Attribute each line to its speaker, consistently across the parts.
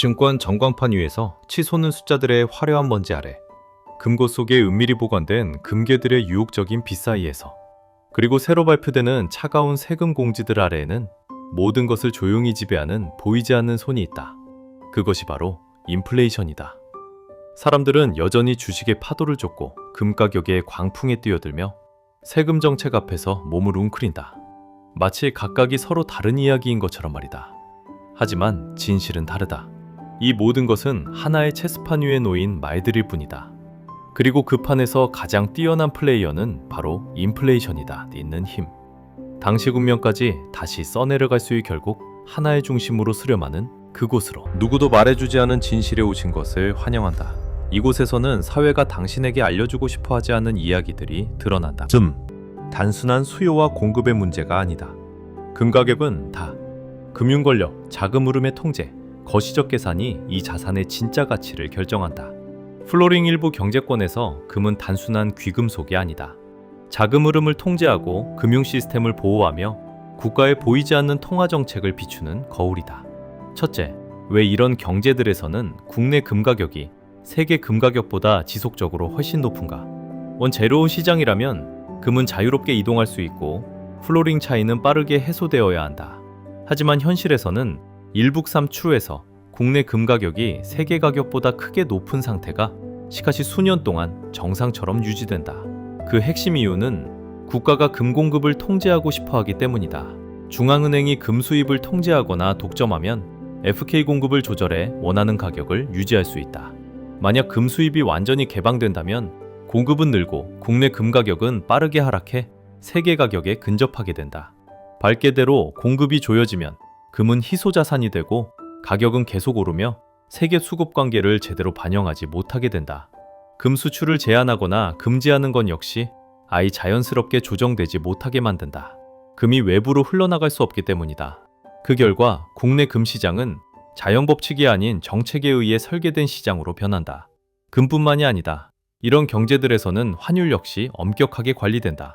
Speaker 1: 증권 전광판 위에서 치솟는 숫자들의 화려한 먼지 아래, 금고 속에 은밀히 보관된 금괴들의 유혹적인 빛 사이에서, 그리고 새로 발표되는 차가운 세금 공지들 아래에는 모든 것을 조용히 지배하는 보이지 않는 손이 있다. 그것이 바로 인플레이션이다. 사람들은 여전히 주식의 파도를 쫓고 금 가격의 광풍에 뛰어들며 세금 정책 앞에서 몸을 웅크린다. 마치 각각이 서로 다른 이야기인 것처럼 말이다. 하지만 진실은 다르다. 이 모든 것은 하나의 체스판 위에 놓인 말들일 뿐이다. 그리고 그 판에서 가장 뛰어난 플레이어는 바로 인플레이션이다. 있는 힘. 당시 국면까지 다시 써내려갈 수 있게 결국 하나의 중심으로 수렴하는 그곳으로, 누구도 말해주지 않은 진실에 오신 것을 환영한다. 이곳에서는 사회가 당신에게 알려주고 싶어 하지 않은 이야기들이 드러난다. 단순한 수요와 공급의 문제가 아니다. 금 가격은 다 금융 권력, 자금 흐름의 통제, 거시적 계산이 이 자산의 진짜 가치를 결정한다. 플로링 일부 경제권에서 금은 단순한 귀금속이 아니다. 자금 흐름을 통제하고 금융 시스템을 보호하며 국가의 보이지 않는 통화 정책을 비추는 거울이다. 첫째, 왜 이런 경제들에서는 국내 금 가격이 세계 금 가격보다 지속적으로 훨씬 높은가? 자유로운 시장이라면 금은 자유롭게 이동할 수 있고 플로링 차이는 빠르게 해소되어야 한다. 하지만 현실에서는 일북삼 추에서 국내 금 가격이 세계 가격보다 크게 높은 상태가 시카시 수년 동안 정상처럼 유지된다. 그 핵심 이유는 국가가 금 공급을 통제하고 싶어 하기 때문이다. 중앙은행이 금 수입을 통제하거나 독점하면 FK 공급을 조절해 원하는 가격을 유지할 수 있다. 만약 금 수입이 완전히 개방된다면 공급은 늘고 국내 금 가격은 빠르게 하락해 세계 가격에 근접하게 된다. 발개대로 공급이 조여지면 금은 희소자산이 되고 가격은 계속 오르며 세계 수급 관계를 제대로 반영하지 못하게 된다. 금 수출을 제한하거나 금지하는 건 역시 아예 자연스럽게 조정되지 못하게 만든다. 금이 외부로 흘러나갈 수 없기 때문이다. 그 결과 국내 금 시장은 자연 법칙이 아닌 정책에 의해 설계된 시장으로 변한다. 금뿐만이 아니다. 이런 경제들에서는 환율 역시 엄격하게 관리된다.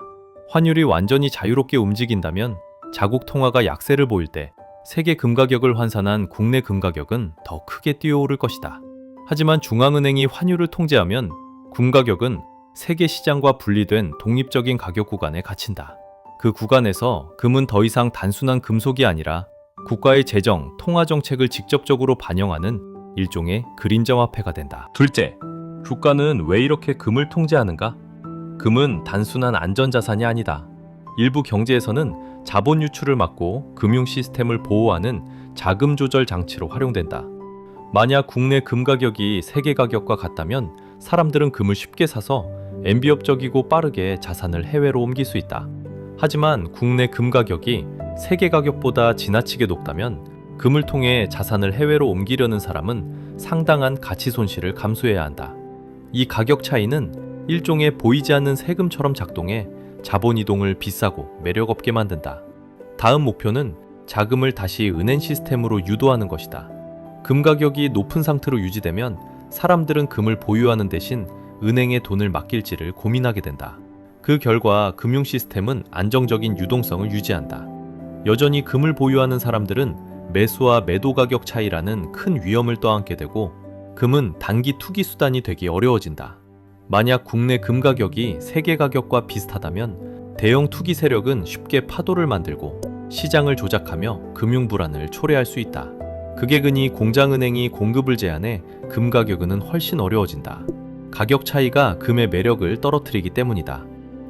Speaker 1: 환율이 완전히 자유롭게 움직인다면 자국 통화가 약세를 보일 때 세계 금 가격을 환산한 국내 금 가격은 더 크게 뛰어오를 것이다. 하지만 중앙은행이 환율을 통제하면 금 가격은 세계 시장과 분리된 독립적인 가격 구간에 갇힌다. 그 구간에서 금은 더 이상 단순한 금속이 아니라 국가의 재정, 통화 정책을 직접적으로 반영하는 일종의 그림자화폐가 된다. 둘째, 국가는 왜 이렇게 금을 통제하는가? 금은 단순한 안전자산이 아니다. 일부 경제에서는 자본 유출을 막고 금융 시스템을 보호하는 자금 조절 장치로 활용된다. 만약 국내 금 가격이 세계 가격과 같다면 사람들은 금을 쉽게 사서 엠비업적이고 빠르게 자산을 해외로 옮길 수 있다. 하지만 국내 금 가격이 세계 가격보다 지나치게 높다면 금을 통해 자산을 해외로 옮기려는 사람은 상당한 가치 손실을 감수해야 한다. 이 가격 차이는 일종의 보이지 않는 세금처럼 작동해 자본 이동을 비싸고 매력 없게 만든다. 다음 목표는 자금을 다시 은행 시스템으로 유도하는 것이다. 금 가격이 높은 상태로 유지되면 사람들은 금을 보유하는 대신 은행에 돈을 맡길지를 고민하게 된다. 그 결과 금융 시스템은 안정적인 유동성을 유지한다. 여전히 금을 보유하는 사람들은 매수와 매도 가격 차이라는 큰 위험을 떠안게 되고 금은 단기 투기 수단이 되기 어려워진다. 만약 국내 금 가격이 세계 가격과 비슷하다면 대형 투기 세력은 쉽게 파도를 만들고 시장을 조작하며 금융 불안을 초래할 수 있다. 극에근이 공장은행이 공급을 제한해 금 가격은 훨씬 어려워진다. 가격 차이가 금의 매력을 떨어뜨리기 때문이다.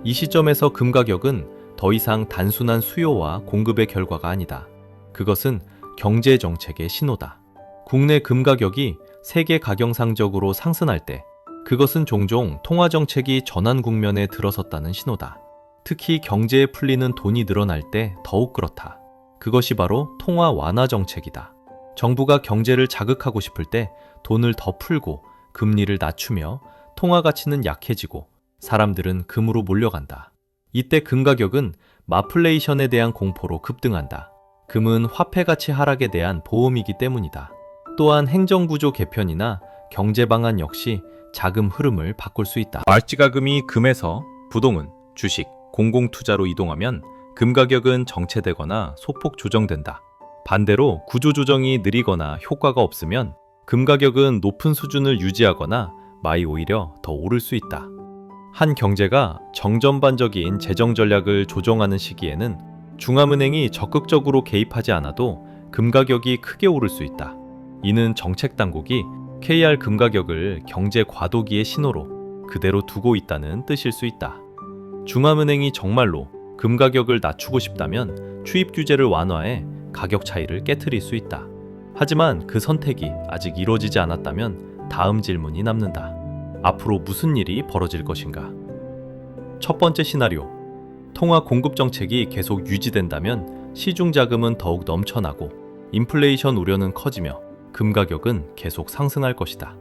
Speaker 1: 이 시점에서 금 가격은 더 이상 단순한 수요와 공급의 결과가 아니다. 그것은 경제 정책의 신호다. 국내 금 가격이 세계 가격상적으로 상승할 때 그것은 종종 통화 정책이 전환 국면에 들어섰다는 신호다. 특히 경제에 풀리는 돈이 늘어날 때 더욱 그렇다. 그것이 바로 통화 완화 정책이다. 정부가 경제를 자극하고 싶을 때 돈을 더 풀고 금리를 낮추며 통화 가치는 약해지고 사람들은 금으로 몰려간다. 이때 금 가격은 마플레이션에 대한 공포로 급등한다. 금은 화폐 가치 하락에 대한 보험이기 때문이다. 또한 행정구조 개편이나 경제 방안 역시 자금 흐름을 바꿀 수 있다. 말지가금이 금에서 부동은 주식, 공공투자로 이동하면 금 가격은 정체되거나 소폭 조정된다. 반대로 구조조정이 느리거나 효과가 없으면 금 가격은 높은 수준을 유지하거나 마이 오히려 더 오를 수 있다. 한 경제가 정전반적인 재정 전략을 조정하는 시기에는 중앙은행이 적극적으로 개입하지 않아도 금 가격이 크게 오를 수 있다. 이는 정책 당국이 KR 금 가격을 경제 과도기의 신호로 그대로 두고 있다는 뜻일 수 있다. 중앙은행이 정말로 금 가격을 낮추고 싶다면 추입 규제를 완화해 가격 차이를 깨트릴 수 있다. 하지만 그 선택이 아직 이루어지지 않았다면 다음 질문이 남는다. 앞으로 무슨 일이 벌어질 것인가? 첫 번째 시나리오. 통화 공급 정책이 계속 유지된다면 시중 자금은 더욱 넘쳐나고 인플레이션 우려는 커지며 금 가격은 계속 상승할 것이다.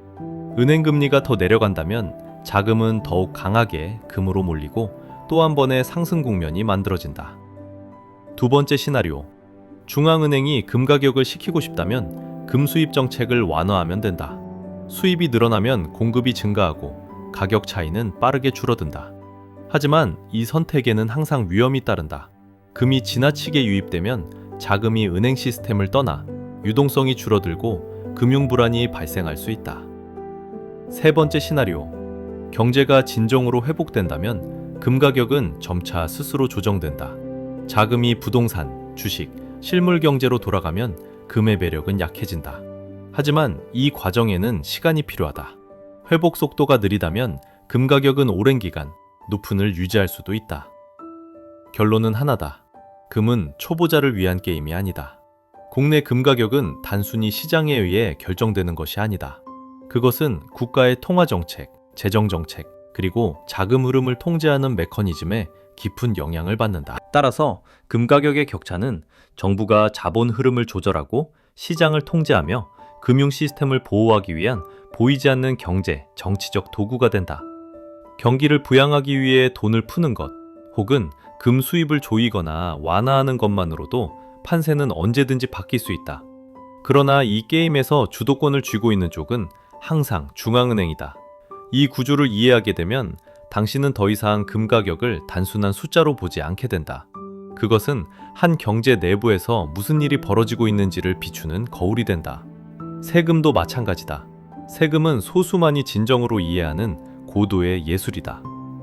Speaker 1: 은행 금리가 더 내려간다면 자금은 더욱 강하게 금으로 몰리고 또 한 번의 상승 국면이 만들어진다. 두 번째 시나리오. 중앙은행이 금 가격을 식히고 싶다면 금 수입 정책을 완화하면 된다. 수입이 늘어나면 공급이 증가하고 가격 차이는 빠르게 줄어든다. 하지만 이 선택에는 항상 위험이 따른다. 금이 지나치게 유입되면 자금이 은행 시스템을 떠나 유동성이 줄어들고 금융 불안이 발생할 수 있다. 세 번째 시나리오. 경제가 진정으로 회복된다면 금 가격은 점차 스스로 조정된다. 자금이 부동산, 주식, 실물 경제로 돌아가면 금의 매력은 약해진다. 하지만 이 과정에는 시간이 필요하다. 회복 속도가 느리다면 금 가격은 오랜 기간 높음을 유지할 수도 있다. 결론은 하나다. 금은 초보자를 위한 게임이 아니다. 국내 금 가격은 단순히 시장에 의해 결정되는 것이 아니다. 그것은 국가의 통화 정책, 재정 정책, 그리고 자금 흐름을 통제하는 메커니즘에 깊은 영향을 받는다. 따라서 금 가격의 격차는 정부가 자본 흐름을 조절하고 시장을 통제하며 금융 시스템을 보호하기 위한 보이지 않는 경제, 정치적 도구가 된다. 경기를 부양하기 위해 돈을 푸는 것, 혹은 금 수입을 조이거나 완화하는 것만으로도 판세는 언제든지 바뀔 수 있다. 그러나 이 게임에서 주도권을 쥐고 있는 쪽은 항상 중앙은행이다. 이 구조를 이해하게 되면 당신은 더 이상 금 가격을 단순한 숫자로 보지 않게 된다. 그것은 한 경제 내부에서 무슨 일이 벌어지고 있는지를 비추는 거울이 된다. 세금도 마찬가지다. 세금은 소수만이 진정으로 이해하는 고도의 예술이다.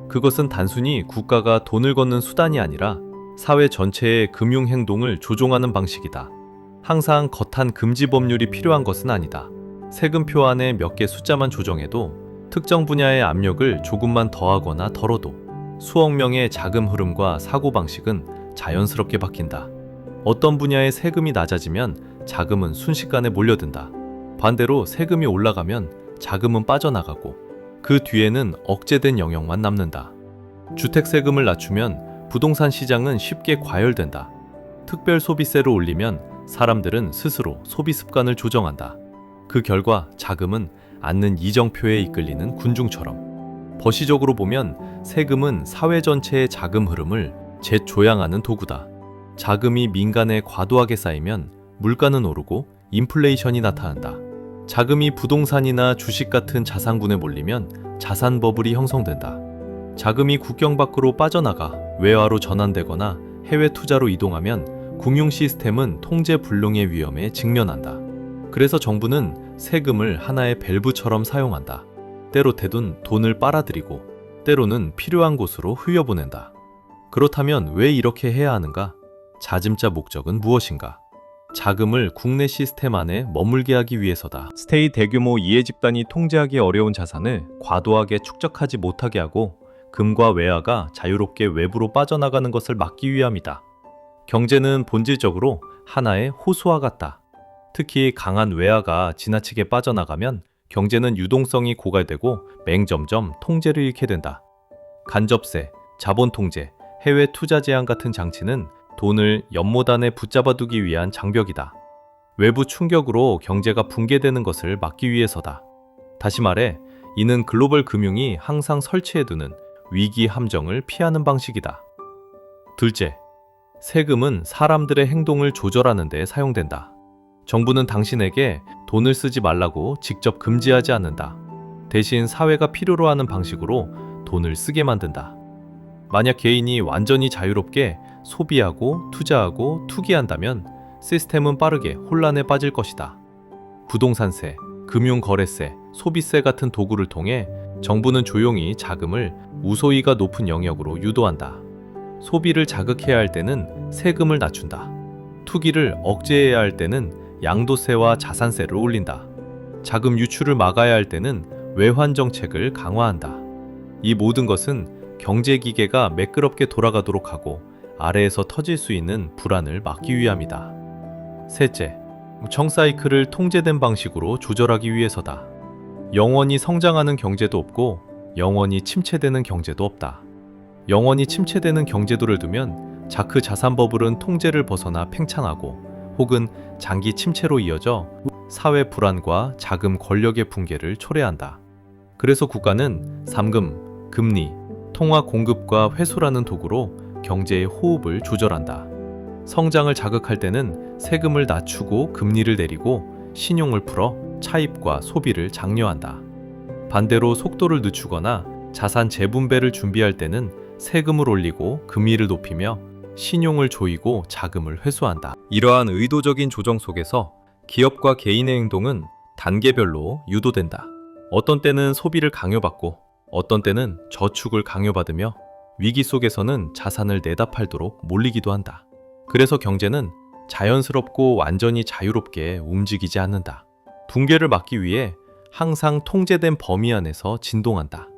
Speaker 1: 그것은 단순히 국가가 돈을 걷는 수단이 아니라 사회 전체의 금융 행동을 조종하는 방식이다. 항상 거탄 금지 법률이 필요한 것은 아니다. 세금표 안에 몇 개 숫자만 조정해도 특정 분야의 압력을 조금만 더하거나 덜어도 수억 명의 자금 흐름과 사고방식은 자연스럽게 바뀐다. 어떤 분야의 세금이 낮아지면 자금은 순식간에 몰려든다. 반대로 세금이 올라가면 자금은 빠져나가고 그 뒤에는 억제된 영역만 남는다. 주택세금을 낮추면 부동산 시장은 쉽게 과열된다. 특별 소비세를 올리면 사람들은 스스로 소비 습관을 조정한다. 그 결과 자금은 앉는 이정표에 이끌리는 군중처럼. 버시적으로 보면 세금은 사회 전체의 자금 흐름을 재조향하는 도구다. 자금이 민간에 과도하게 쌓이면 물가는 오르고 인플레이션이 나타난다. 자금이 부동산이나 주식 같은 자산군에 몰리면 자산 버블이 형성된다. 자금이 국경 밖으로 빠져나가 외화로 전환되거나 해외 투자로 이동하면 금융 시스템은 통제 불능의 위험에 직면한다. 그래서 정부는 세금을 하나의 밸브처럼 사용한다. 때로 대둔 돈을 빨아들이고 때로는 필요한 곳으로 흘려보낸다. 그렇다면 왜 이렇게 해야 하는가? 자짐자 목적은 무엇인가? 자금을 국내 시스템 안에 머물게 하기 위해서다. 스테이 대규모 이해 집단이 통제하기 어려운 자산을 과도하게 축적하지 못하게 하고 금과 외화가 자유롭게 외부로 빠져나가는 것을 막기 위함이다. 경제는 본질적으로 하나의 호수와 같다. 특히 강한 외화가 지나치게 빠져나가면 경제는 유동성이 고갈되고 맹점점 통제를 잃게 된다. 간접세, 자본 통제, 해외 투자 제한 같은 장치는 돈을 연못 안에 붙잡아두기 위한 장벽이다. 외부 충격으로 경제가 붕괴되는 것을 막기 위해서다. 다시 말해, 이는 글로벌 금융이 항상 설치해두는 위기 함정을 피하는 방식이다. 둘째, 세금은 사람들의 행동을 조절하는 데 사용된다. 정부는 당신에게 돈을 쓰지 말라고 직접 금지하지 않는다. 대신 사회가 필요로 하는 방식으로 돈을 쓰게 만든다. 만약 개인이 완전히 자유롭게 소비하고 투자하고 투기한다면 시스템은 빠르게 혼란에 빠질 것이다. 부동산세, 금융거래세, 소비세 같은 도구를 통해 정부는 조용히 자금을 우소이가 높은 영역으로 유도한다. 소비를 자극해야 할 때는 세금을 낮춘다. 투기를 억제해야 할 때는 양도세와 자산세를 올린다. 자금 유출을 막아야 할 때는 외환 정책을 강화한다. 이 모든 것은 경제 기계가 매끄럽게 돌아가도록 하고 아래에서 터질 수 있는 불안을 막기 위함이다. 셋째, 정사이클을 통제된 방식으로 조절하기 위해서다. 영원히 성장하는 경제도 없고 영원히 침체되는 경제도 없다. 영원히 침체되는 경제도를 두면 자크 자산 버블은 통제를 벗어나 팽창하고 혹은 장기 침체로 이어져 사회 불안과 자금 권력의 붕괴를 초래한다. 그래서 국가는 삼금, 금리, 통화 공급과 회수라는 도구로 경제의 호흡을 조절한다. 성장을 자극할 때는 세금을 낮추고 금리를 내리고 신용을 풀어 차입과 소비를 장려한다. 반대로 속도를 늦추거나 자산 재분배를 준비할 때는 세금을 올리고 금리를 높이며 신용을 조이고 자금을 회수한다. 이러한 의도적인 조정 속에서 기업과 개인의 행동은 단계별로 유도된다. 어떤 때는 소비를 강요받고 어떤 때는 저축을 강요받으며 위기 속에서는 자산을 내다 팔도록 몰리기도 한다. 그래서 경제는 자연스럽고 완전히 자유롭게 움직이지 않는다. 붕괴를 막기 위해 항상 통제된 범위 안에서 진동한다.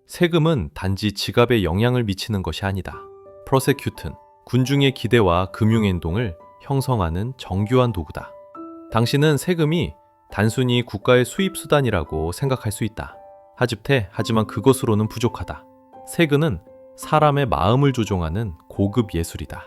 Speaker 1: 세금은 단지 지갑에 영향을 미치는 것이 아니다. 프로세큐트는 군중의 기대와 금융행동을 형성하는 정교한 도구다. 당신은 세금이 단순히 국가의 수입수단이라고 생각할 수 있다. 하지만 그것으로는 부족하다. 세금은 사람의 마음을 조종하는 고급 예술이다.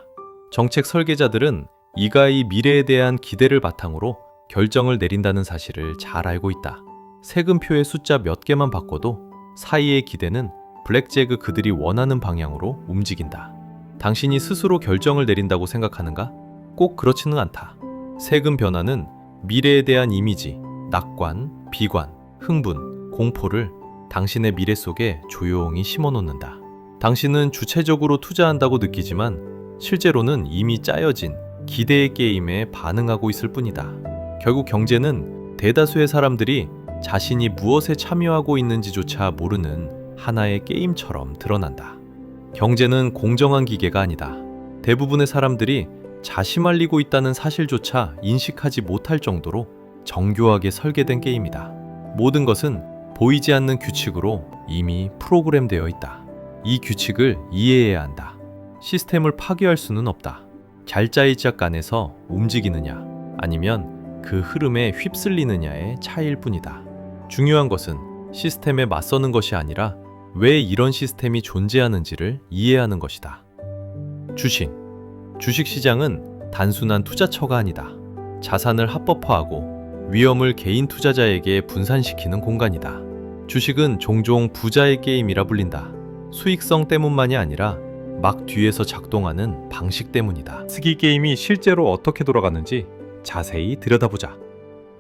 Speaker 1: 정책 설계자들은 이가의 미래에 대한 기대를 바탕으로 결정을 내린다는 사실을 잘 알고 있다. 세금표의 숫자 몇 개만 바꿔도 사이의 기대는 블랙잭 그들이 원하는 방향으로 움직인다. 당신이 스스로 결정을 내린다고 생각하는가? 꼭 그렇지는 않다. 세금 변화는 미래에 대한 이미지, 낙관, 비관, 흥분, 공포를 당신의 미래 속에 조용히 심어놓는다. 당신은 주체적으로 투자한다고 느끼지만 실제로는 이미 짜여진 기대의 게임에 반응하고 있을 뿐이다. 결국 경제는 대다수의 사람들이 자신이 무엇에 참여하고 있는지조차 모르는 하나의 게임처럼 드러난다. 경제는 공정한 기계가 아니다. 대부분의 사람들이 자시말리고 있다는 사실조차 인식하지 못할 정도로 정교하게 설계된 게임이다. 모든 것은 보이지 않는 규칙으로 이미 프로그램되어 있다. 이 규칙을 이해해야 한다. 시스템을 파괴할 수는 없다. 잘짜이짝 안에서 움직이느냐 아니면 그 흐름에 휩쓸리느냐의 차이일 뿐이다. 중요한 것은 시스템에 맞서는 것이 아니라 왜 이런 시스템이 존재하는지를 이해하는 것이다. 주식시장은 단순한 투자처가 아니다. 자산을 합법화하고 위험을 개인 투자자에게 분산시키는 공간이다. 주식은 종종 부자의 게임이라 불린다. 수익성 때문만이 아니라 막 뒤에서 작동하는 방식 때문이다. 스기 게임이 실제로 어떻게 돌아가는지 자세히 들여다보자.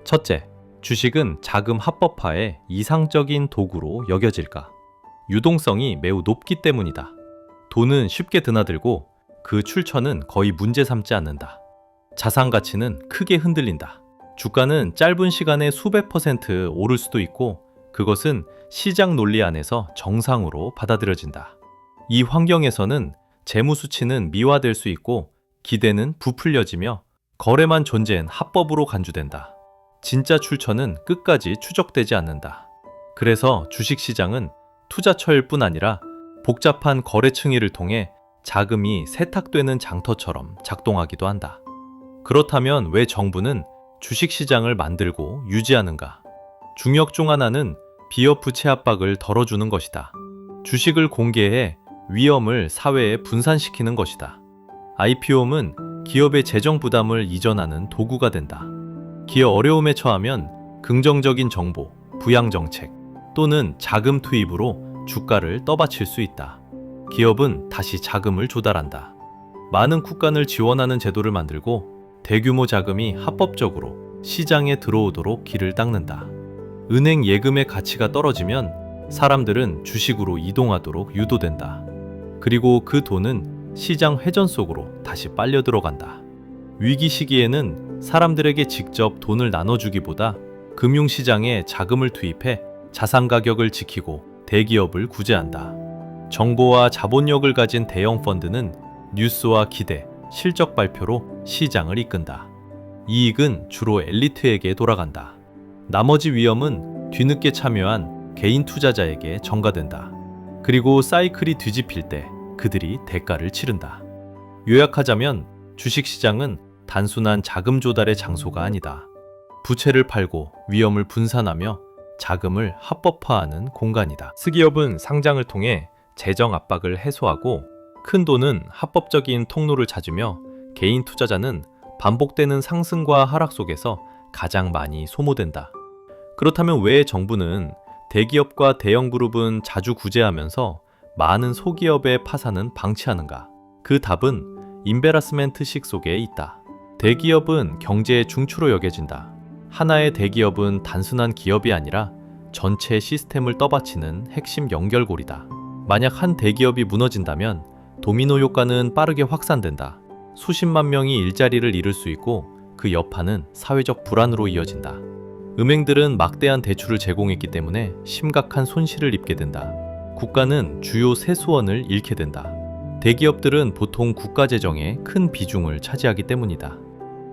Speaker 1: 첫째, 주식은 자금 합법화의 이상적인 도구로 여겨질까? 유동성이 매우 높기 때문이다. 돈은 쉽게 드나들고 그 출처는 거의 문제 삼지 않는다. 자산 가치는 크게 흔들린다. 주가는 짧은 시간에 수백 % 오를 수도 있고 그것은 시장 논리 안에서 정상으로 받아들여진다. 이 환경에서는 재무 수치는 미화될 수 있고 기대는 부풀려지며 거래만 존재한 합법으로 간주된다. 진짜 출처는 끝까지 추적되지 않는다. 그래서 주식시장은 투자처일 뿐 아니라 복잡한 거래층위를 통해 자금이 세탁되는 장터처럼 작동하기도 한다. 그렇다면 왜 정부는 주식시장을 만들고 유지하는가? 중역 중 하나는 비업 부채 압박을 덜어주는 것이다. 주식을 공개해 위험을 사회에 분산시키는 것이다. IPO는 기업의 재정 부담을 이전하는 도구가 된다. 기업 어려움에 처하면 긍정적인 정보, 부양 정책 또는 자금 투입으로 주가를 떠받칠 수 있다. 기업은 다시 자금을 조달한다. 많은 국간을 지원하는 제도를 만들고 대규모 자금이 합법적으로 시장에 들어오도록 길을 닦는다. 은행 예금의 가치가 떨어지면 사람들은 주식으로 이동하도록 유도된다. 그리고 그 돈은 시장 회전 속으로 다시 빨려 들어간다. 위기 시기에는 사람들에게 직접 돈을 나눠주기보다 금융시장에 자금을 투입해 자산 가격을 지키고 대기업을 구제한다. 정보와 자본력을 가진 대형 펀드는 뉴스와 기대, 실적 발표로 시장을 이끈다. 이익은 주로 엘리트에게 돌아간다. 나머지 위험은 뒤늦게 참여한 개인 투자자에게 전가된다. 그리고 사이클이 뒤집힐 때 그들이 대가를 치른다. 요약하자면 주식시장은 단순한 자금 조달의 장소가 아니다. 부채를 팔고 위험을 분산하며 자금을 합법화하는 공간이다. 스기업은 상장을 통해 재정 압박을 해소하고 큰 돈은 합법적인 통로를 찾으며 개인 투자자는 반복되는 상승과 하락 속에서 가장 많이 소모된다. 그렇다면 왜 정부는 대기업과 대형 그룹은 자주 구제하면서 많은 소기업의 파산은 방치하는가? 그 답은 임베라스멘트식 속에 있다. 대기업은 경제의 중추로 여겨진다. 하나의 대기업은 단순한 기업이 아니라 전체 시스템을 떠받치는 핵심 연결고리다. 만약 한 대기업이 무너진다면 도미노 효과는 빠르게 확산된다. 수십만 명이 일자리를 잃을 수 있고 그 여파는 사회적 불안으로 이어진다. 은행들은 막대한 대출을 제공했기 때문에 심각한 손실을 입게 된다. 국가는 주요 세수원을 잃게 된다. 대기업들은 보통 국가 재정의 큰 비중을 차지하기 때문이다.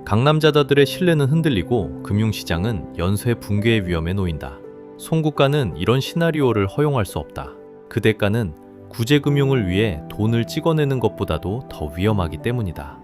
Speaker 1: 강남자다들의 신뢰는 흔들리고 금융시장은 연쇄 붕괴의 위험에 놓인다. 송국가는 이런 시나리오를 허용할 수 없다. 그 대가는 구제금융을 위해 돈을 찍어내는 것보다도 더 위험하기 때문이다.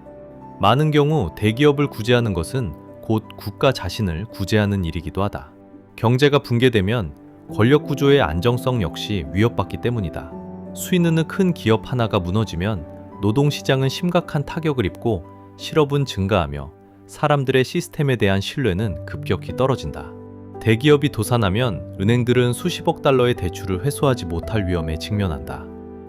Speaker 1: 많은 경우 대기업을 구제하는 것은 곧 국가 자신을 구제하는 일이기도 하다. 경제가 붕괴되면 권력 구조의 안정성 역시 위협받기 때문이다. 수익 느는 큰 기업 하나가 무너지면 노동시장은 심각한 타격을 입고 실업은 증가하며 사람들의 시스템에 대한 신뢰는 급격히 떨어진다. 대기업이 도산하면 은행들은 수십억 달러의 대출을 회수하지 못할 위험에 직면한다.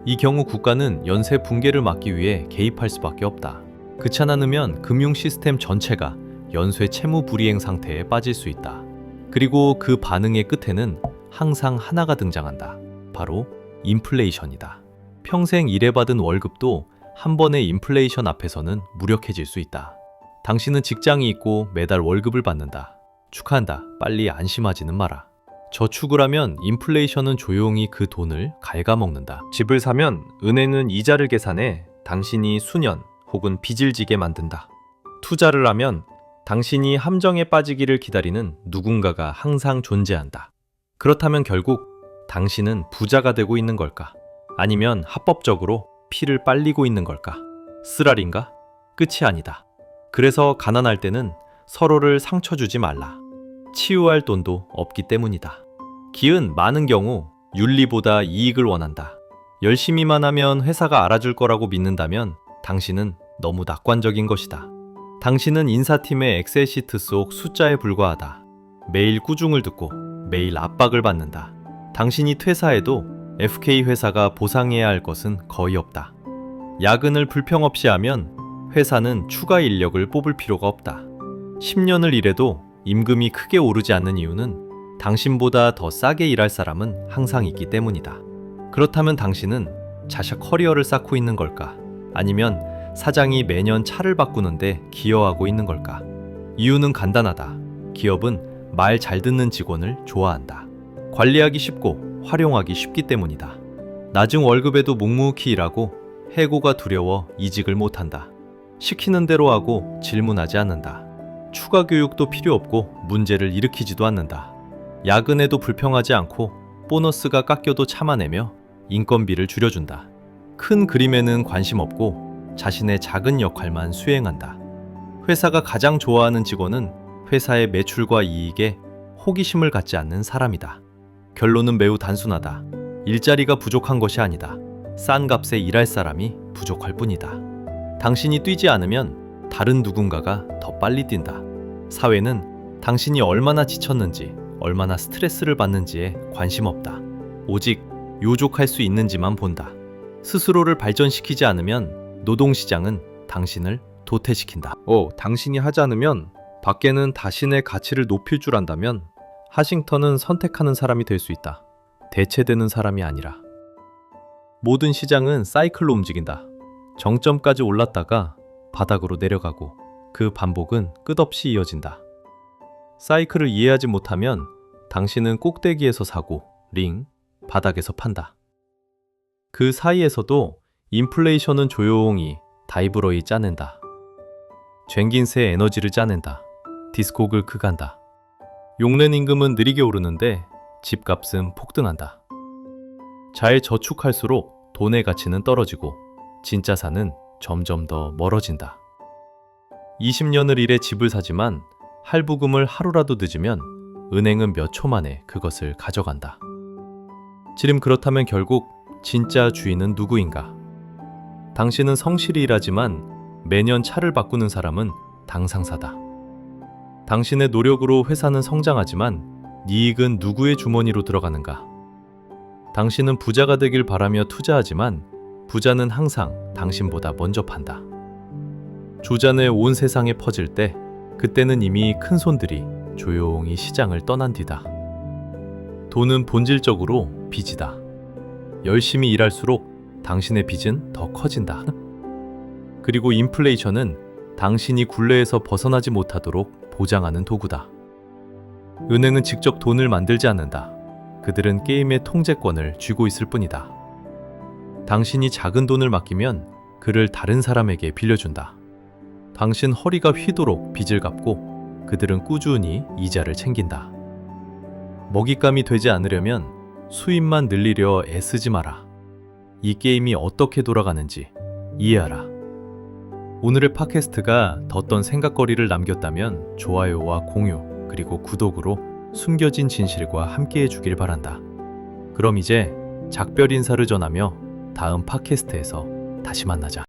Speaker 1: 이 경우 국가는 연쇄 붕괴를 막기 위해 개입할 수밖에 없다. 그렇지 않으면 금융 시스템 전체가 연쇄 채무 불이행 상태에 빠질 수 있다. 그리고 그 반응의 끝에는 항상 하나가 등장한다. 바로 인플레이션이다. 평생 일해받은 월급도 한 번의 인플레이션 앞에서는 무력해질 수 있다. 당신은 직장이 있고 매달 월급을 받는다. 축하한다. 빨리 안심하지는 마라. 저축을 하면 인플레이션은 조용히 그 돈을 갉아먹는다. 집을 사면 은행은 이자를 계산해 당신이 수년 혹은 빚을 지게 만든다. 투자를 하면 당신이 함정에 빠지기를 기다리는 누군가가 항상 존재한다. 그렇다면 결국 당신은 부자가 되고 있는 걸까? 아니면 합법적으로 피를 빨리고 있는 걸까? 쓰라린가? 끝이 아니다. 그래서 가난할 때는 서로를 상처 주지 말라. 치유할 돈도 없기 때문이다. 기은 많은 경우 윤리보다 이익을 원한다. 열심히만 하면 회사가 알아줄 거라고 믿는다면 당신은 너무 낙관적인 것이다. 당신은 인사팀의 엑셀 시트 속 숫자에 불과하다. 매일 꾸중을 듣고 매일 압박을 받는다. 당신이 퇴사해도 FK 회사가 보상해야 할 것은 거의 없다. 야근을 불평 없이 하면 회사는 추가 인력을 뽑을 필요가 없다. 10년을 일해도 임금이 크게 오르지 않는 이유는 당신보다 더 싸게 일할 사람은 항상 있기 때문이다. 그렇다면 당신은 자식 커리어를 쌓고 있는 걸까? 아니면 사장이 매년 차를 바꾸는데 기여하고 있는 걸까? 이유는 간단하다. 기업은 말 잘 듣는 직원을 좋아한다. 관리하기 쉽고 활용하기 쉽기 때문이다. 낮은 월급에도 묵묵히 일하고 해고가 두려워 이직을 못한다. 시키는 대로 하고 질문하지 않는다. 추가 교육도 필요 없고 문제를 일으키지도 않는다. 야근에도 불평하지 않고 보너스가 깎여도 참아내며 인건비를 줄여준다. 큰 그림에는 관심 없고 자신의 작은 역할만 수행한다. 회사가 가장 좋아하는 직원은 회사의 매출과 이익에 호기심을 갖지 않는 사람이다. 결론은 매우 단순하다. 일자리가 부족한 것이 아니다. 싼 값에 일할 사람이 부족할 뿐이다. 당신이 뛰지 않으면 다른 누군가가 더 빨리 뛴다. 사회는 당신이 얼마나 지쳤는지, 얼마나 스트레스를 받는지에 관심 없다. 오직 요족할 수 있는지만 본다. 스스로를 발전시키지 않으면 노동시장은 당신을 도태시킨다. 당신이 하지 않으면 밖에는 자신의 가치를 높일 줄 안다면 하싱턴은 선택하는 사람이 될 수 있다. 대체되는 사람이 아니라. 모든 시장은 사이클로 움직인다. 정점까지 올랐다가 바닥으로 내려가고 그 반복은 끝없이 이어진다. 사이클을 이해하지 못하면 당신은 꼭대기에서 사고, 링, 바닥에서 판다. 그 사이에서도 인플레이션은 조용히 다이브러이 짜낸다. 쟁긴 새 에너지를 짜낸다. 디스코글 크간다. 용렌 임금은 느리게 오르는데 집값은 폭등한다. 잘 저축할수록 돈의 가치는 떨어지고 진짜 산은 점점 더 멀어진다. 20년을 일해 집을 사지만 할부금을 하루라도 늦으면 은행은 몇 초 만에 그것을 가져간다. 지금 그렇다면 결국 진짜 주인은 누구인가? 당신은 성실히 일하지만 매년 차를 바꾸는 사람은 당상사다. 당신의 노력으로 회사는 성장하지만 이익은 누구의 주머니로 들어가는가? 당신은 부자가 되길 바라며 투자하지만 부자는 항상 당신보다 먼저 판다. 주잔을 온 세상에 퍼질 때 그때는 이미 큰 손들이 조용히 시장을 떠난 뒤다. 돈은 본질적으로 빚이다. 열심히 일할수록 당신의 빚은 더 커진다. 그리고 인플레이션은 당신이 굴레에서 벗어나지 못하도록 보장하는 도구다. 은행은 직접 돈을 만들지 않는다. 그들은 게임의 통제권을 쥐고 있을 뿐이다. 당신이 작은 돈을 맡기면 그를 다른 사람에게 빌려준다. 당신 허리가 휘도록 빚을 갚고 그들은 꾸준히 이자를 챙긴다. 먹잇감이 되지 않으려면 수입만 늘리려 애쓰지 마라. 이 게임이 어떻게 돌아가는지 이해하라. 오늘의 팟캐스트가 어떤 생각거리를 남겼다면 좋아요와 공유 그리고 구독으로 숨겨진 진실과 함께해 주길 바란다. 그럼 이제 작별 인사를 전하며 다음 팟캐스트에서 다시 만나자.